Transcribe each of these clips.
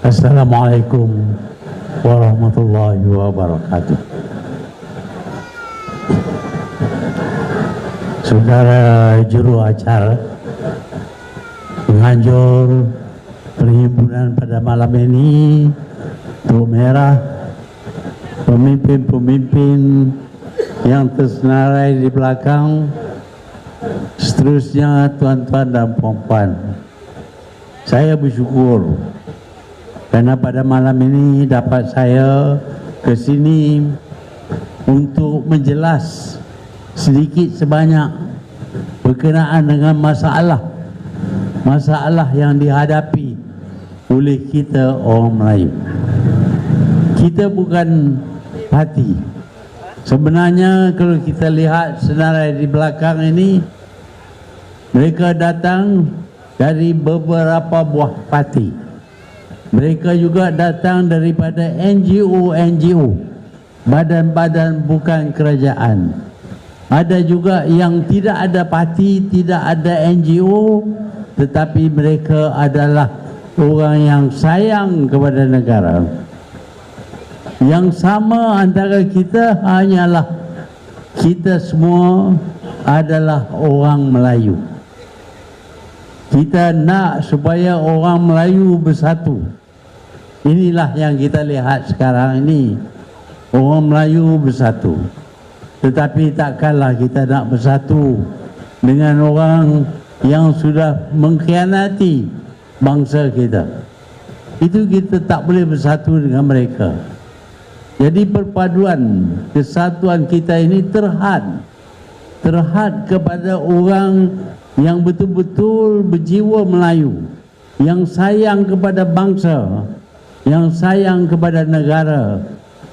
Assalamualaikum warahmatullahi wabarakatuh. Saudara juru acara, penganjur perhimpunan pada malam ini, Tuk Merah, pemimpin-pemimpin yang tersenarai di belakang, seterusnya tuan-tuan dan puan-puan. Saya bersyukur karena pada malam ini dapat saya ke sini untuk menjelas sedikit sebanyak berkenaan dengan masalah yang dihadapi oleh kita orang Melayu. Kita bukan parti. Sebenarnya kalau kita lihat senarai di belakang ini, mereka datang dari beberapa buah parti. Mereka juga datang daripada NGO, badan-badan bukan kerajaan. Ada juga yang tidak ada parti, tidak ada NGO, tetapi mereka adalah orang yang sayang kepada negara. Yang sama antara kita hanyalah kita semua adalah orang Melayu. Kita nak supaya orang Melayu bersatu. Inilah yang kita lihat sekarang ini. Orang Melayu bersatu. Tetapi takkanlah kita nak bersatu dengan orang yang sudah mengkhianati bangsa kita. Itu kita tak boleh bersatu dengan mereka. Jadi perpaduan kesatuan kita ini terhad kepada orang yang betul-betul berjiwa Melayu, yang sayang kepada bangsa, yang sayang kepada negara,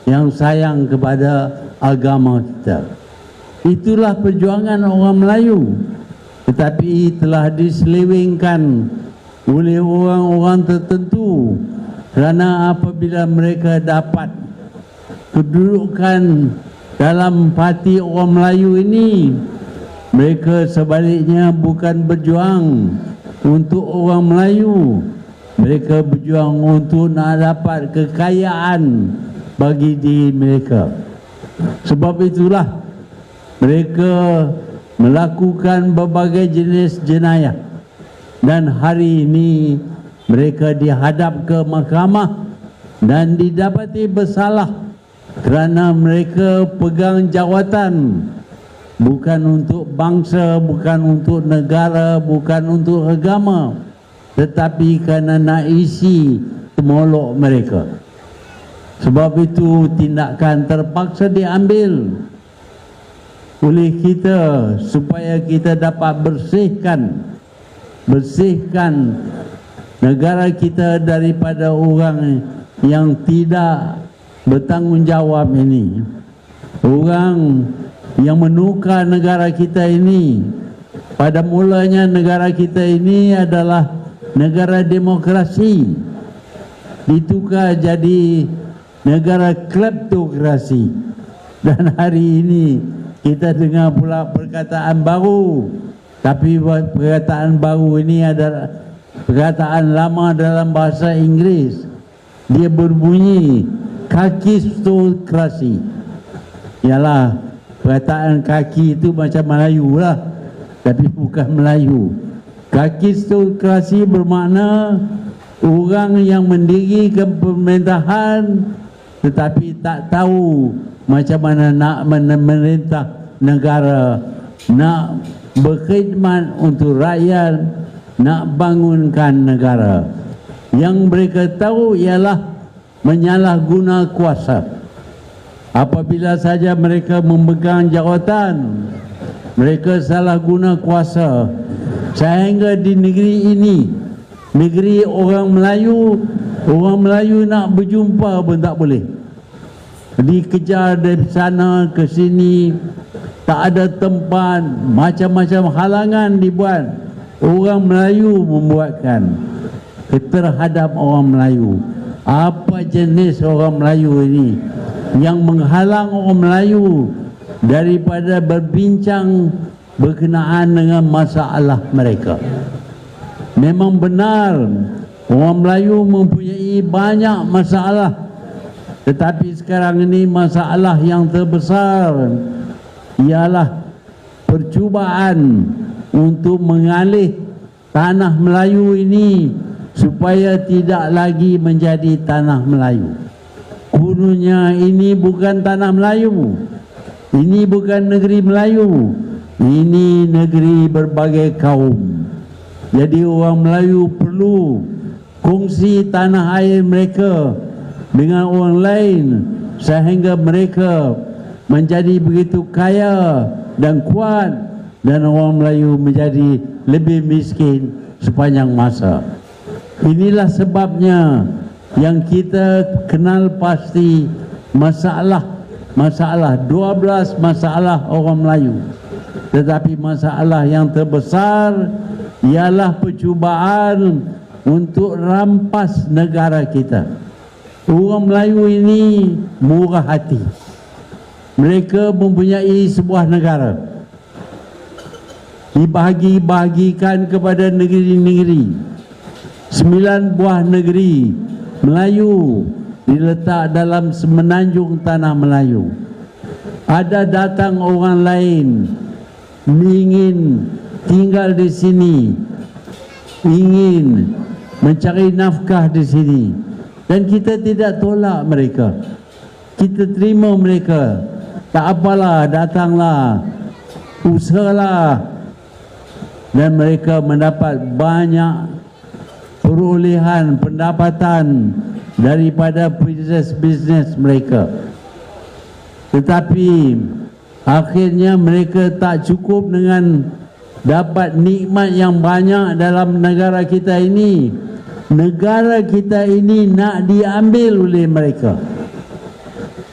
yang sayang kepada agama kita. Itulah perjuangan orang Melayu, tetapi telah diselewengkan oleh orang-orang tertentu, kerana apabila mereka dapat kedudukan dalam parti orang Melayu ini, mereka sebaliknya bukan berjuang untuk orang Melayu, mereka berjuang untuk nak dapat kekayaan bagi diri mereka. Sebab itulah mereka melakukan berbagai jenis jenayah, dan hari ini mereka dihadap ke mahkamah dan didapati bersalah kerana mereka pegang jawatan bukan untuk bangsa, bukan untuk negara, bukan untuk agama, tetapi kerana nak isi temolok mereka. Sebab itu tindakan terpaksa diambil oleh kita supaya kita dapat bersihkan negara kita daripada orang yang tidak bertanggungjawab ini, orang yang menukar negara kita ini. Pada mulanya negara kita ini adalah negara demokrasi, ditukar jadi negara kleptokrasi. Dan hari ini kita dengar pula perkataan baru, tapi perkataan baru ini adalah perkataan lama dalam bahasa Inggeris. Dia berbunyi kakistokrasi. Ialah perkataan kaki itu macam Melayu lah, tapi bukan Melayu. Kakistokrasi bermakna orang yang mendirikan pemerintahan tetapi tak tahu macam mana nak memerintah negara, nak berkhidmat untuk rakyat, nak bangunkan negara. Yang mereka tahu ialah menyalahguna kuasa. Apabila saja mereka memegang jawatan, mereka salah guna kuasa, sehingga di negeri ini, negeri orang Melayu nak berjumpa pun tak boleh. Dikejar dari sana ke sini, tak ada tempat, macam-macam halangan dibuat. Orang Melayu membuatkan terhadap orang Melayu. Apa jenis orang Melayu ini yang menghalang orang Melayu daripada berbincang berkenaan dengan masalah mereka? Memang benar orang Melayu mempunyai menghadapi banyak masalah, tetapi sekarang ini masalah yang terbesar ialah percubaan untuk mengalih tanah Melayu ini supaya tidak lagi menjadi tanah Melayu. Kononnya ini bukan tanah Melayu, ini bukan negeri Melayu, ini negeri berbagai kaum. Jadi orang Melayu perlu kongsi tanah air mereka dengan orang lain sehingga mereka menjadi begitu kaya dan kuat, dan orang Melayu menjadi lebih miskin sepanjang masa. Inilah sebabnya yang kita kenal pasti masalah 12 masalah orang Melayu. Tetapi masalah yang terbesar ialah percubaan untuk rampas negara kita. Orang Melayu ini murah hati. Mereka mempunyai sebuah negara, dibagi-bagikan kepada negeri-negeri. 9 buah negeri Melayu diletak dalam semenanjung tanah Melayu. Ada datang orang lain ingin tinggal di sini, ingin mencari nafkah di sini, dan kita tidak tolak mereka. Kita terima mereka. Tak apalah, datanglah, usahalah, dan mereka mendapat banyak perolehan pendapatan daripada bisnes mereka. Tetapi akhirnya mereka tak cukup dengan dapat nikmat yang banyak dalam negara kita ini. Negara kita ini nak diambil oleh mereka.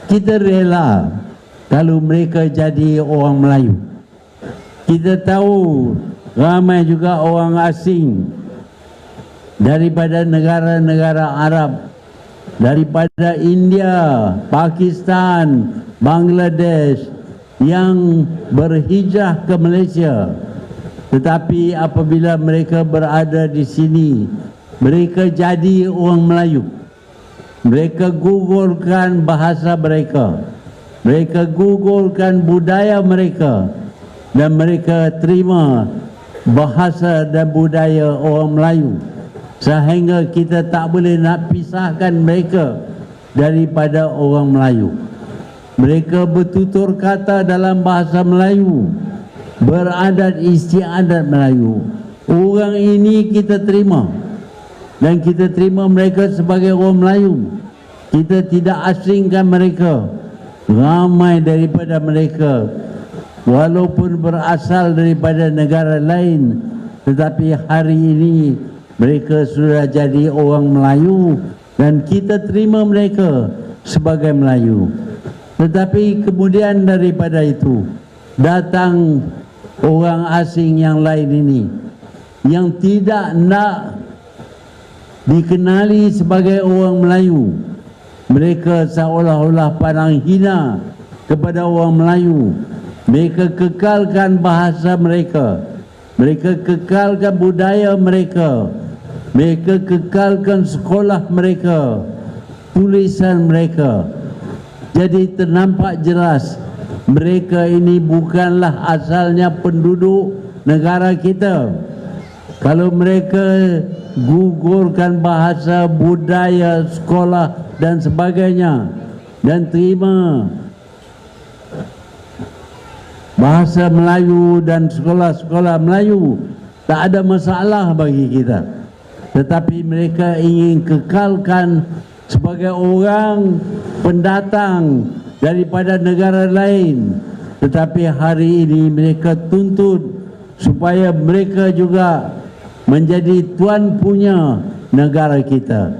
Kita rela kalau mereka jadi orang Melayu. Kita tahu ramai juga orang asing daripada negara-negara Arab, daripada India, Pakistan, Bangladesh yang berhijrah ke Malaysia. Tetapi apabila mereka berada di sini, mereka jadi orang Melayu. Mereka gugurkan bahasa mereka, mereka gugurkan budaya mereka, dan mereka terima bahasa dan budaya orang Melayu, sehingga kita tak boleh nak pisahkan mereka daripada orang Melayu. Mereka bertutur kata dalam bahasa Melayu, beradat istiadat Melayu. Orang ini kita terima, dan kita terima mereka sebagai orang Melayu. Kita tidak asingkan mereka. Ramai daripada mereka, walaupun berasal daripada negara lain, tetapi hari ini mereka sudah jadi orang Melayu, dan kita terima mereka sebagai Melayu. Tetapi kemudian daripada itu datang orang asing yang lain ini, yang tidak nak dikenali sebagai orang Melayu. Mereka seolah-olah pandang hina kepada orang Melayu. Mereka kekalkan bahasa mereka, mereka kekalkan budaya mereka, mereka kekalkan sekolah mereka, tulisan mereka. Jadi ternampak jelas mereka ini bukanlah asalnya penduduk negara kita. Kalau mereka gugurkan bahasa, budaya, sekolah dan sebagainya, dan terima bahasa Melayu dan sekolah-sekolah Melayu, tak ada masalah bagi kita. Tetapi mereka ingin kekalkan sebagai orang pendatang daripada negara lain. Tetapi hari ini mereka tuntut supaya mereka juga menjadi tuan punya negara kita.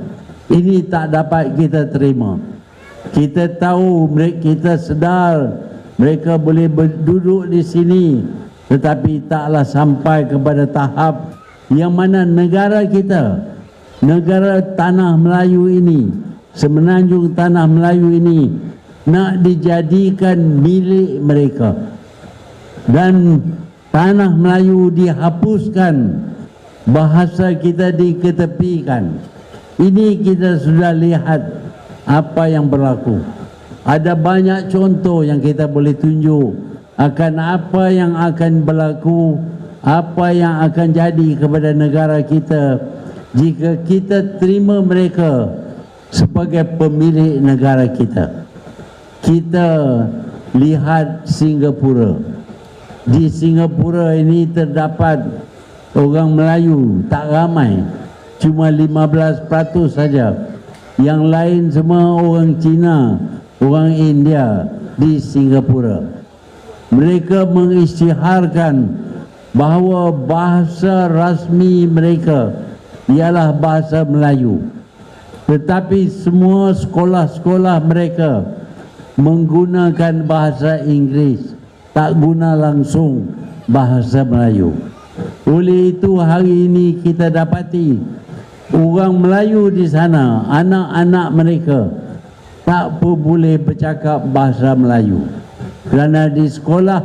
Ini tak dapat kita terima. Kita tahu, kita sedar mereka boleh berduduk di sini, tetapi taklah sampai kepada tahap yang mana negara kita, negara tanah Melayu ini, semenanjung tanah Melayu ini, nak dijadikan milik mereka, dan tanah Melayu dihapuskan, bahasa kita diketepikan. Ini kita sudah lihat apa yang berlaku. Ada banyak contoh yang kita boleh tunjuk akan apa yang akan berlaku, apa yang akan jadi kepada negara kita jika kita terima mereka sebagai pemilik negara kita. Kita lihat Singapura. Di Singapura ini terdapat orang Melayu, tak ramai, cuma 15% saja. Yang lain semua orang Cina, orang India di Singapura. Mereka mengisytiharkan bahawa bahasa rasmi mereka ialah bahasa Melayu. Tetapi semua sekolah-sekolah mereka menggunakan bahasa Inggeris, tak guna langsung bahasa Melayu. Oleh itu hari ini kita dapati orang Melayu di sana, anak-anak mereka tak boleh bercakap bahasa Melayu kerana di sekolah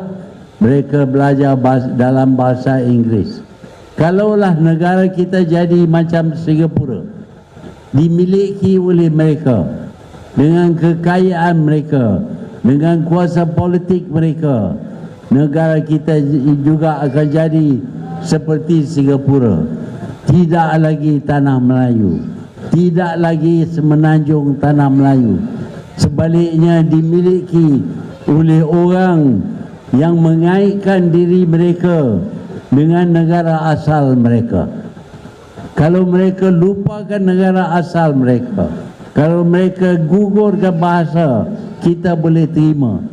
mereka belajar dalam bahasa Inggeris. Kalaulah negara kita jadi macam Singapura, dimiliki oleh mereka dengan kekayaan mereka, dengan kuasa politik mereka, negara kita juga akan jadi seperti Singapura. Tidak lagi tanah Melayu, tidak lagi semenanjung tanah Melayu. Sebaliknya dimiliki oleh orang yang mengaitkan diri mereka dengan negara asal mereka. Kalau mereka lupakan negara asal mereka, kalau mereka gugurkan bahasa, kita boleh terima.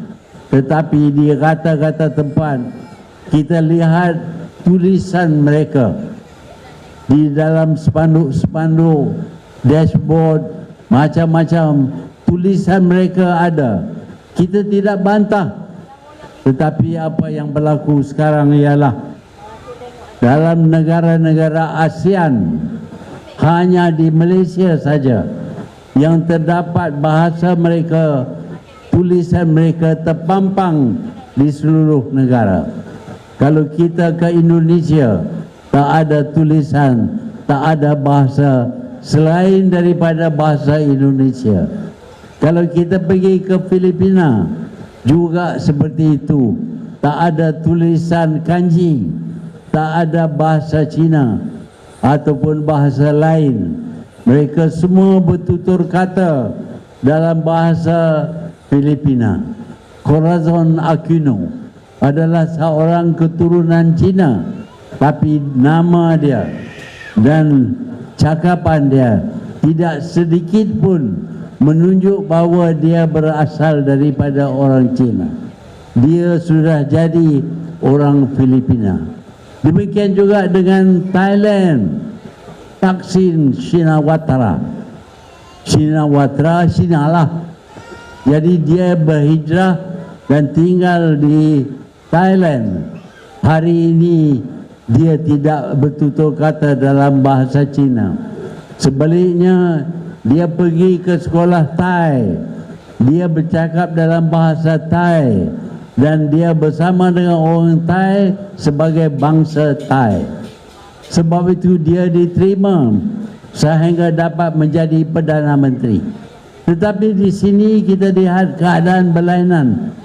Tetapi di kata-kata tempat, kita lihat tulisan mereka di dalam spanduk-spanduk, dashboard, macam-macam tulisan mereka ada. Kita tidak bantah. Tetapi apa yang berlaku sekarang ialah dalam negara-negara ASEAN, hanya di Malaysia saja yang terdapat bahasa mereka, tulisan mereka terpampang di seluruh negara. Kalau kita ke Indonesia, tak ada tulisan, tak ada bahasa selain daripada bahasa Indonesia. Kalau kita pergi ke Filipina, juga seperti itu. Tak ada tulisan kanji, tak ada bahasa Cina ataupun bahasa lain. Mereka semua bertutur kata dalam bahasa Filipina. Corazon Aquino adalah seorang keturunan Cina, tapi nama dia dan cakapan dia tidak sedikit pun menunjuk bahawa dia berasal daripada orang Cina. Dia sudah jadi orang Filipina. Demikian juga dengan Thailand, Thaksin Shinawatra. Shinawatra, Shinalah. Jadi dia berhijrah dan tinggal di Thailand. Hari ini dia tidak bertutur kata dalam bahasa Cina. Sebaliknya, dia pergi ke sekolah Thai. Dia bercakap dalam bahasa Thai dan dia bersama dengan orang Thai sebagai bangsa Thai. Sebab itu dia diterima sehingga dapat menjadi Perdana Menteri. Tetapi di sini kita lihat keadaan berlainan.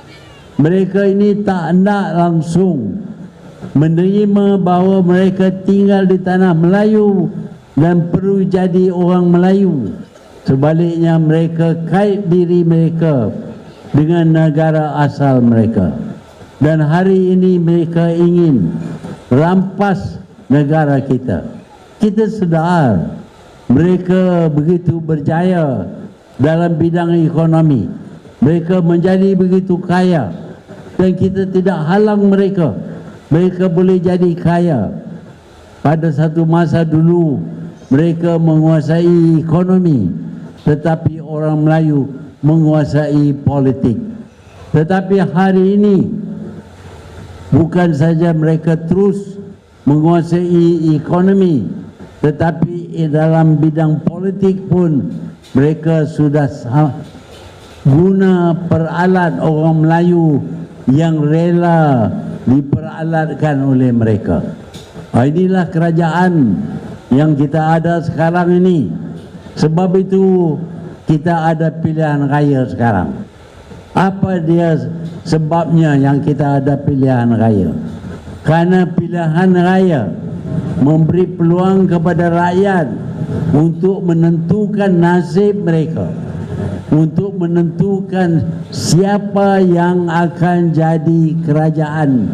Mereka ini tak hendak langsung menerima bahawa mereka tinggal di tanah Melayu dan perlu jadi orang Melayu. Sebaliknya mereka kait diri mereka dengan negara asal mereka. Dan hari ini mereka ingin rampas negara kita. Kita sedar mereka begitu berjaya dalam bidang ekonomi. Mereka menjadi begitu kaya dan kita tidak halang mereka. Mereka boleh jadi kaya. Pada satu masa dulu mereka menguasai ekonomi, tetapi orang Melayu menguasai politik. Tetapi hari ini bukan saja mereka terus menguasai ekonomi, tetapi dalam bidang politik pun mereka sudah guna peralat orang Melayu yang rela diperalatkan oleh mereka. Inilah kerajaan yang kita ada sekarang ini. Sebab itu kita ada pilihan raya sekarang. Apa dia sebabnya yang kita ada pilihan raya? Karena pilihan raya memberi peluang kepada rakyat untuk menentukan nasib mereka, untuk menentukan siapa yang akan jadi kerajaan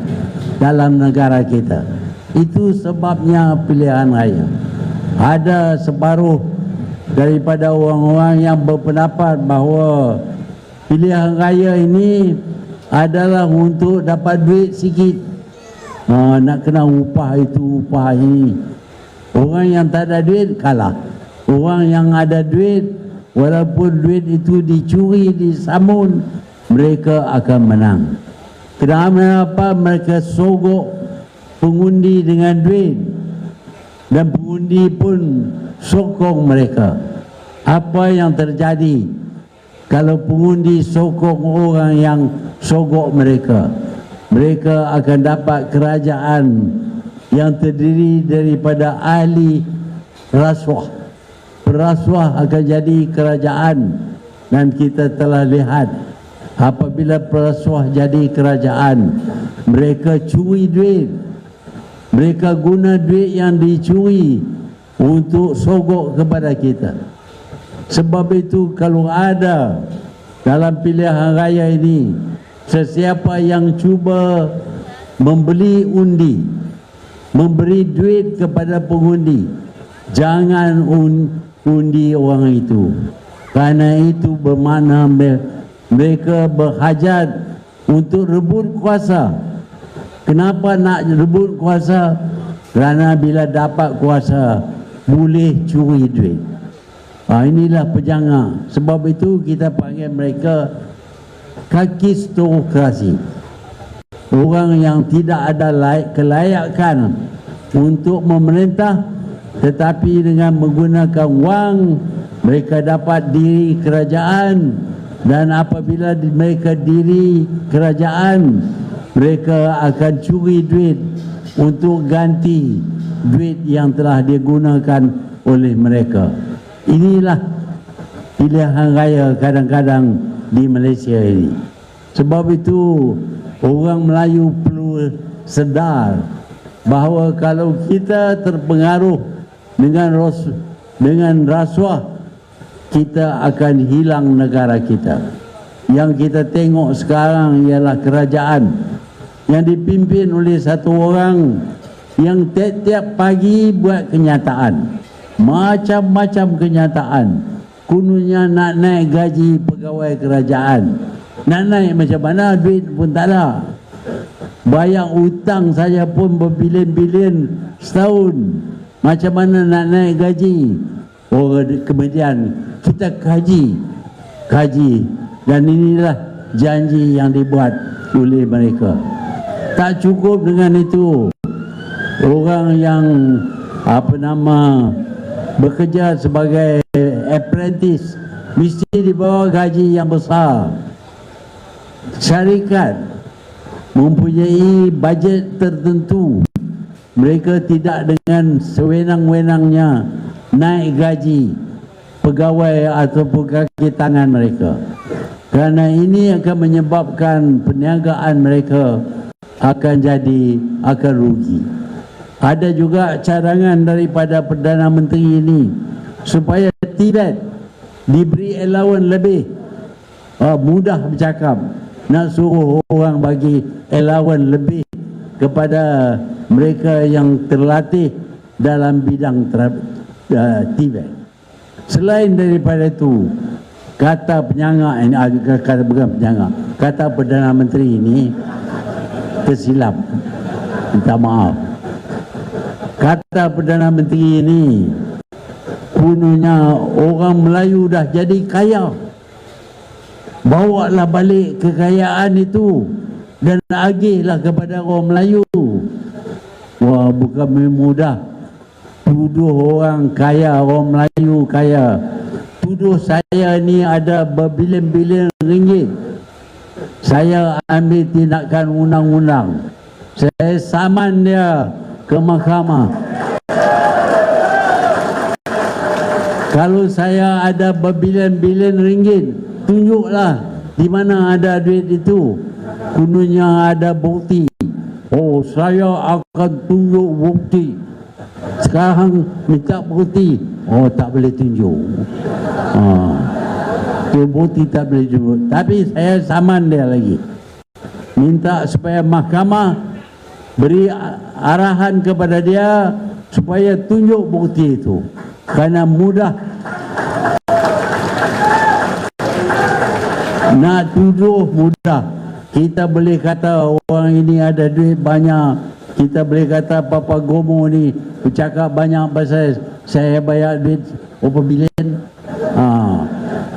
dalam negara kita. Itu sebabnya pilihan raya. Ada separuh daripada orang-orang yang berpendapat bahawa pilihan raya ini adalah untuk dapat duit sikit. Nak kena upah itu, upah ini. Orang yang tak ada duit kalah. Orang yang ada duit, walaupun duit itu dicuri, disamun, mereka akan menang. Kenapa mereka sogok pengundi dengan duit, dan pengundi pun sokong mereka? Apa yang terjadi kalau pengundi sokong orang yang sogok mereka? Mereka akan dapat kerajaan yang terdiri daripada ahli rasuah. Perasuah akan jadi kerajaan, dan kita telah lihat apabila perasuah jadi kerajaan, mereka curi duit. Mereka guna duit yang dicuri untuk sogok kepada kita. Sebab itu kalau ada dalam pilihan raya ini sesiapa yang cuba membeli undi, memberi duit kepada pengundi, jangan undi orang itu. Karena itu bermakna mereka berhajat untuk rebut kuasa. Kenapa nak rebut kuasa? Kerana bila dapat kuasa boleh curi duit. Inilah pejangak. Sebab itu kita panggil mereka kakistokrasi. Orang yang tidak ada kelayakan untuk memerintah, tetapi dengan menggunakan wang mereka dapat diri kerajaan, dan apabila mereka diri kerajaan, mereka akan curi duit untuk ganti duit yang telah digunakan oleh mereka. Inilah pilihan raya kadang-kadang di Malaysia ini. Sebab itu orang Melayu perlu sedar bahawa kalau kita terpengaruh dengan rasuah, kita akan hilang negara kita. Yang kita tengok sekarang ialah kerajaan yang dipimpin oleh satu orang yang tiap-tiap pagi buat kenyataan, macam-macam kenyataan. Kononnya nak naik gaji pegawai kerajaan. Nak naik macam mana, duit pun tak ada. Bayar hutang saja pun berbilion-bilion setahun. Macam mana nak naik gaji? Kemudian kita kaji. Dan inilah janji yang dibuat oleh mereka. Tak cukup dengan itu. Orang yang bekerja sebagai apprentice mesti dibawa gaji yang besar. Syarikat mempunyai bajet tertentu. Mereka tidak dengan sewenang-wenangnya naik gaji pegawai ataupun kaki tangan mereka. Kerana ini akan menyebabkan perniagaan mereka akan rugi. Ada juga cadangan daripada Perdana Menteri ini supaya Tibet diberi allowance lebih. Mudah bercakap, nak suruh orang bagi allowance lebih kepada mereka yang terlatih dalam bidang Tibet. Selain daripada itu, kata penyangga ini, kata Perdana Menteri ini tersilap. Minta maaf. Kata Perdana Menteri ini, kononnya orang Melayu dah jadi kaya. Bawalah balik kekayaan itu dan agihlah kepada orang Melayu. Wah, bukan mudah tuduh orang kaya, orang Melayu kaya. Tuduh saya ni ada berbilion-bilion ringgit. Saya ambil tindakan undang-undang. Saya saman dia ke mahkamah. Kalau saya ada berbilion-bilion ringgit, tunjuklah di mana ada duit itu. Kononnya ada bukti. Oh, saya akan tunjuk bukti. Sekarang minta bukti. Oh, tak boleh tunjuk. Bukti tak boleh tunjuk. Tapi saya saman dia lagi. Minta supaya mahkamah beri arahan kepada dia supaya tunjuk bukti itu. Karena mudah nak tuduh, mudah. Kita boleh kata orang ini ada duit banyak. Kita boleh kata Papa Gomo ni bercakap banyak pasal saya bayar duit berapa bilion.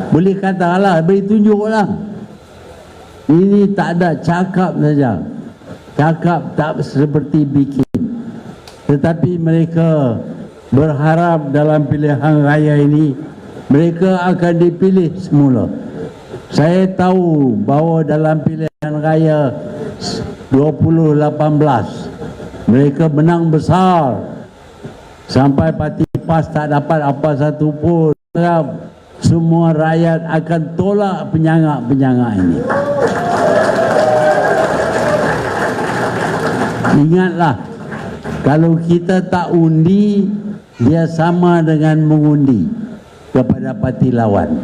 Boleh kata lah, beri tunjuk lah. Ini tak ada, cakap saja. Cakap tak seperti bikin. Tetapi mereka berharap dalam pilihan raya ini mereka akan dipilih semula. Saya tahu bahawa dalam pilihan raya 2018 mereka menang besar sampai parti PAS tak dapat apa satu pun. Semua rakyat akan tolak penyangak-penyangak ini. Ingatlah, kalau kita tak undi, dia sama dengan mengundi kepada parti lawan.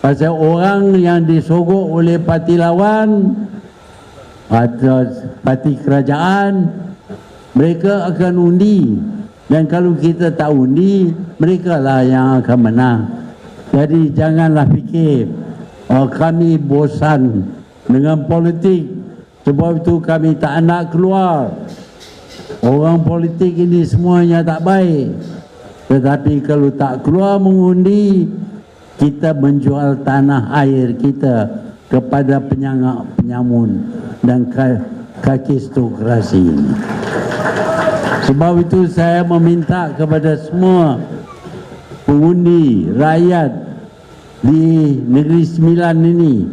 Pasal orang yang disogok oleh parti lawan atau parti kerajaan, mereka akan undi. Dan kalau kita tak undi, mereka lah yang akan menang. Jadi janganlah fikir kami bosan dengan politik, sebab itu kami tak nak keluar. Orang politik ini semuanya tak baik. Tetapi kalau tak keluar mengundi, kita menjual tanah air kita kepada penyangak, penyamun dan kakistokrasi ini. Sebab itu saya meminta kepada semua pengundi rakyat di Negeri Sembilan ini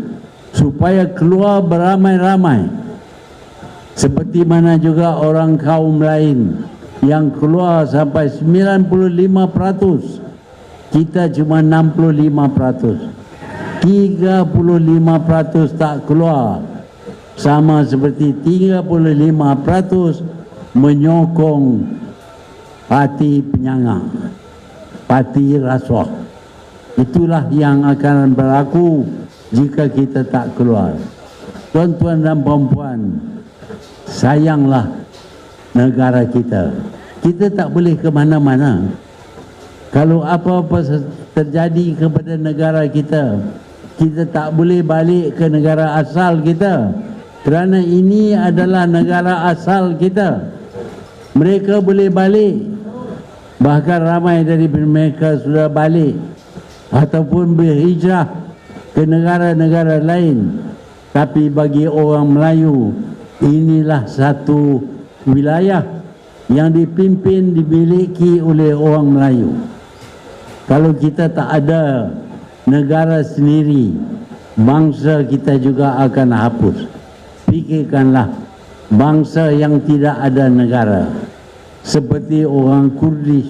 supaya keluar beramai-ramai, seperti mana juga orang kaum lain yang keluar sampai 95%. Kita cuma 65%. 35% tak keluar. Sama seperti 35% menyokong parti penyangak, parti rasuah. Itulah yang akan berlaku jika kita tak keluar. Tuan-tuan dan puan-puan, sayanglah negara kita. Kita tak boleh ke mana-mana. Kalau apa-apa terjadi kepada negara kita, kita tak boleh balik ke negara asal kita. Kerana ini adalah negara asal kita. Mereka boleh balik. Bahkan ramai dari mereka sudah balik ataupun berhijrah ke negara-negara lain. Tapi bagi orang Melayu, inilah satu wilayah yang dipimpin, dimiliki oleh orang Melayu. Kalau kita tak ada negara sendiri, bangsa kita juga akan hapus. Fikirkanlah bangsa yang tidak ada negara, seperti orang Kurdish,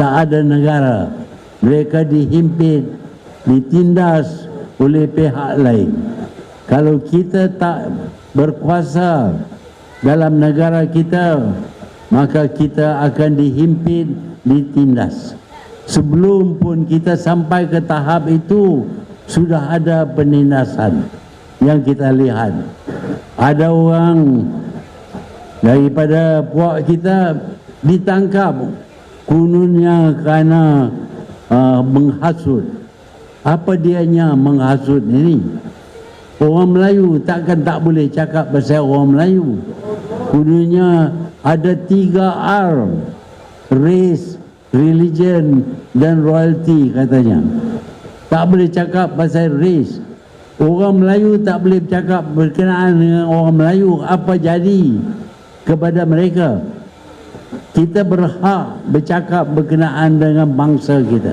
tak ada negara. Mereka dihimpit, ditindas oleh pihak lain. Kalau kita tak berkuasa dalam negara kita, maka kita akan dihimpit, ditindas. Sebelum pun kita sampai ke tahap itu, sudah ada penindasan yang kita lihat. Ada orang daripada puak kita ditangkap kononnya kerana menghasut. Apa dianya menghasut ini? Orang Melayu takkan tak boleh cakap pasal orang Melayu. Kononnya ada 3 R, race, religion dan royalty katanya. Tak boleh cakap pasal race. Orang Melayu tak boleh bercakap berkenaan dengan orang Melayu. Apa jadi kepada mereka? Kita berhak bercakap berkenaan dengan bangsa kita.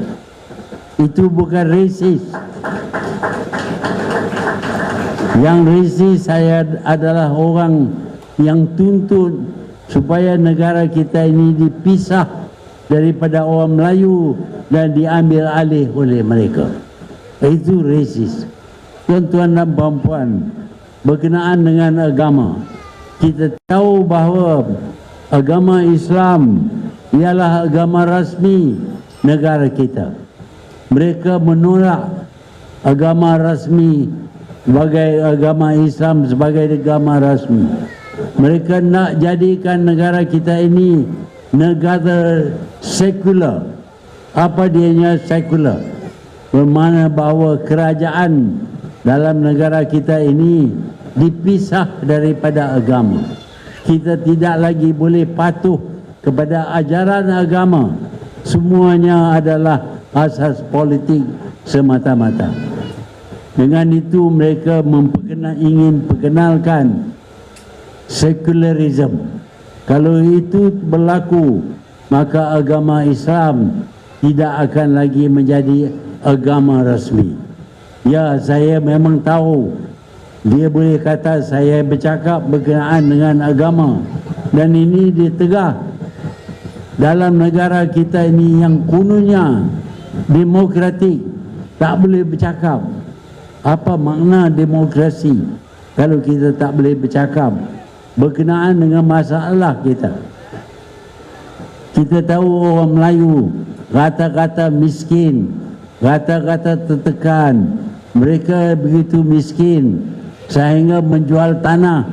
Itu bukan resis. Yang resis saya adalah orang yang tuntut supaya negara kita ini dipisah daripada orang Melayu dan diambil alih oleh mereka. Itu rasis. Tuan-tuan dan puan-puan, berkenaan dengan agama, kita tahu bahawa agama Islam ialah agama rasmi negara kita. Mereka menolak agama rasmi sebagai agama Islam sebagai agama rasmi. Mereka nak jadikan negara kita ini negara sekular. Apa dianya sekular? Bermakna bahawa kerajaan dalam negara kita ini dipisah daripada agama. Kita tidak lagi boleh patuh kepada ajaran agama. Semuanya adalah asas politik semata-mata. Dengan itu mereka ingin perkenalkan secularism. Kalau itu berlaku, maka agama Islam tidak akan lagi menjadi agama rasmi. Ya, saya memang tahu dia boleh kata saya bercakap berkenaan dengan agama, dan ini ditegah dalam negara kita ini yang kononnya demokratik, tak boleh bercakap. Apa makna demokrasi kalau kita tak boleh bercakap berkenaan dengan masalah kita? Kita tahu orang Melayu kata-kata miskin, kata-kata tertekan. Mereka begitu miskin sehingga menjual tanah.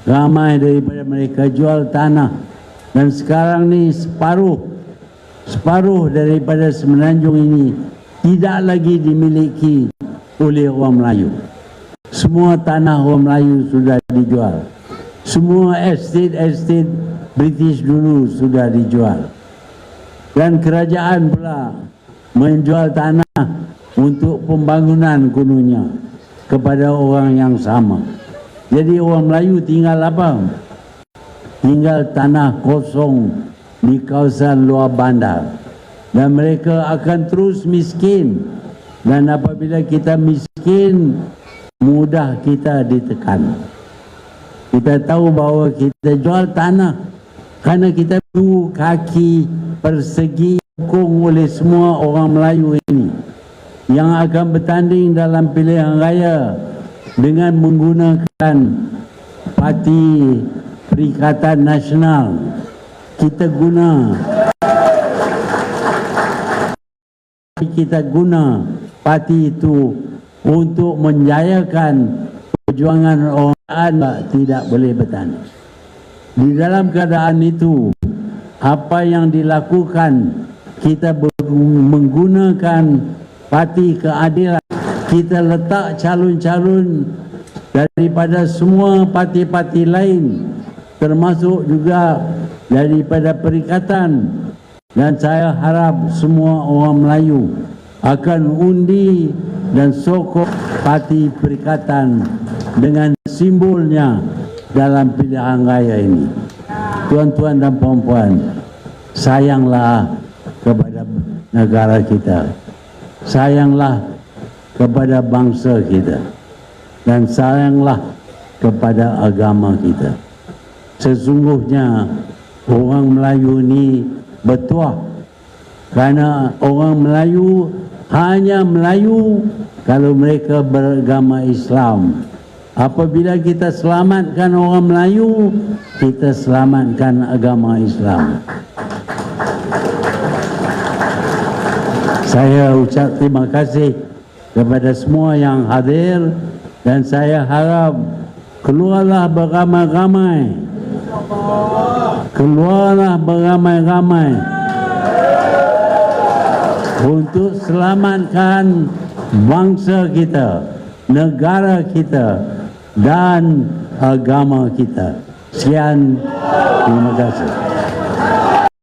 Ramai daripada mereka jual tanah. Dan sekarang ni separuh daripada Semenanjung ini tidak lagi dimiliki oleh orang Melayu. Semua tanah orang Melayu sudah dijual. Semua estate British dulu sudah dijual. Dan kerajaan pula menjual tanah untuk pembangunan kononnya kepada orang yang sama. Jadi orang Melayu tinggal apa? Tinggal tanah kosong di kawasan luar bandar. Dan mereka akan terus miskin. Dan apabila kita miskin, mudah kita ditekan. Kita tahu bahawa kita jual tanah kerana kita tunggu kaki persegi dukung oleh semua orang Melayu ini yang akan bertanding dalam pilihan raya dengan menggunakan Parti Perikatan Nasional. Kita guna parti itu untuk menjayakan perjuangan orang tidak boleh bertanding. Di dalam keadaan itu, apa yang dilakukan, kita menggunakan Parti Keadilan. Kita letak calon-calon daripada semua parti-parti lain, termasuk juga daripada Perikatan. Dan saya harap semua orang Melayu akan undi dan sokong Parti Perikatan dengan simbolnya dalam pilihan raya ini. Tuan-tuan dan puan-puan, sayanglah kepada negara kita, sayanglah kepada bangsa kita, dan sayanglah kepada agama kita. Sesungguhnya orang Melayu ini bertuah, kerana orang Melayu hanya Melayu kalau mereka beragama Islam. Apabila kita selamatkan orang Melayu, kita selamatkan agama Islam. Saya ucap terima kasih kepada semua yang hadir, dan saya harap keluarlah beramai-ramai. Keluarlah beramai-ramai untuk selamatkan bangsa kita, negara kita dan agama kita. Sekian, terima kasih.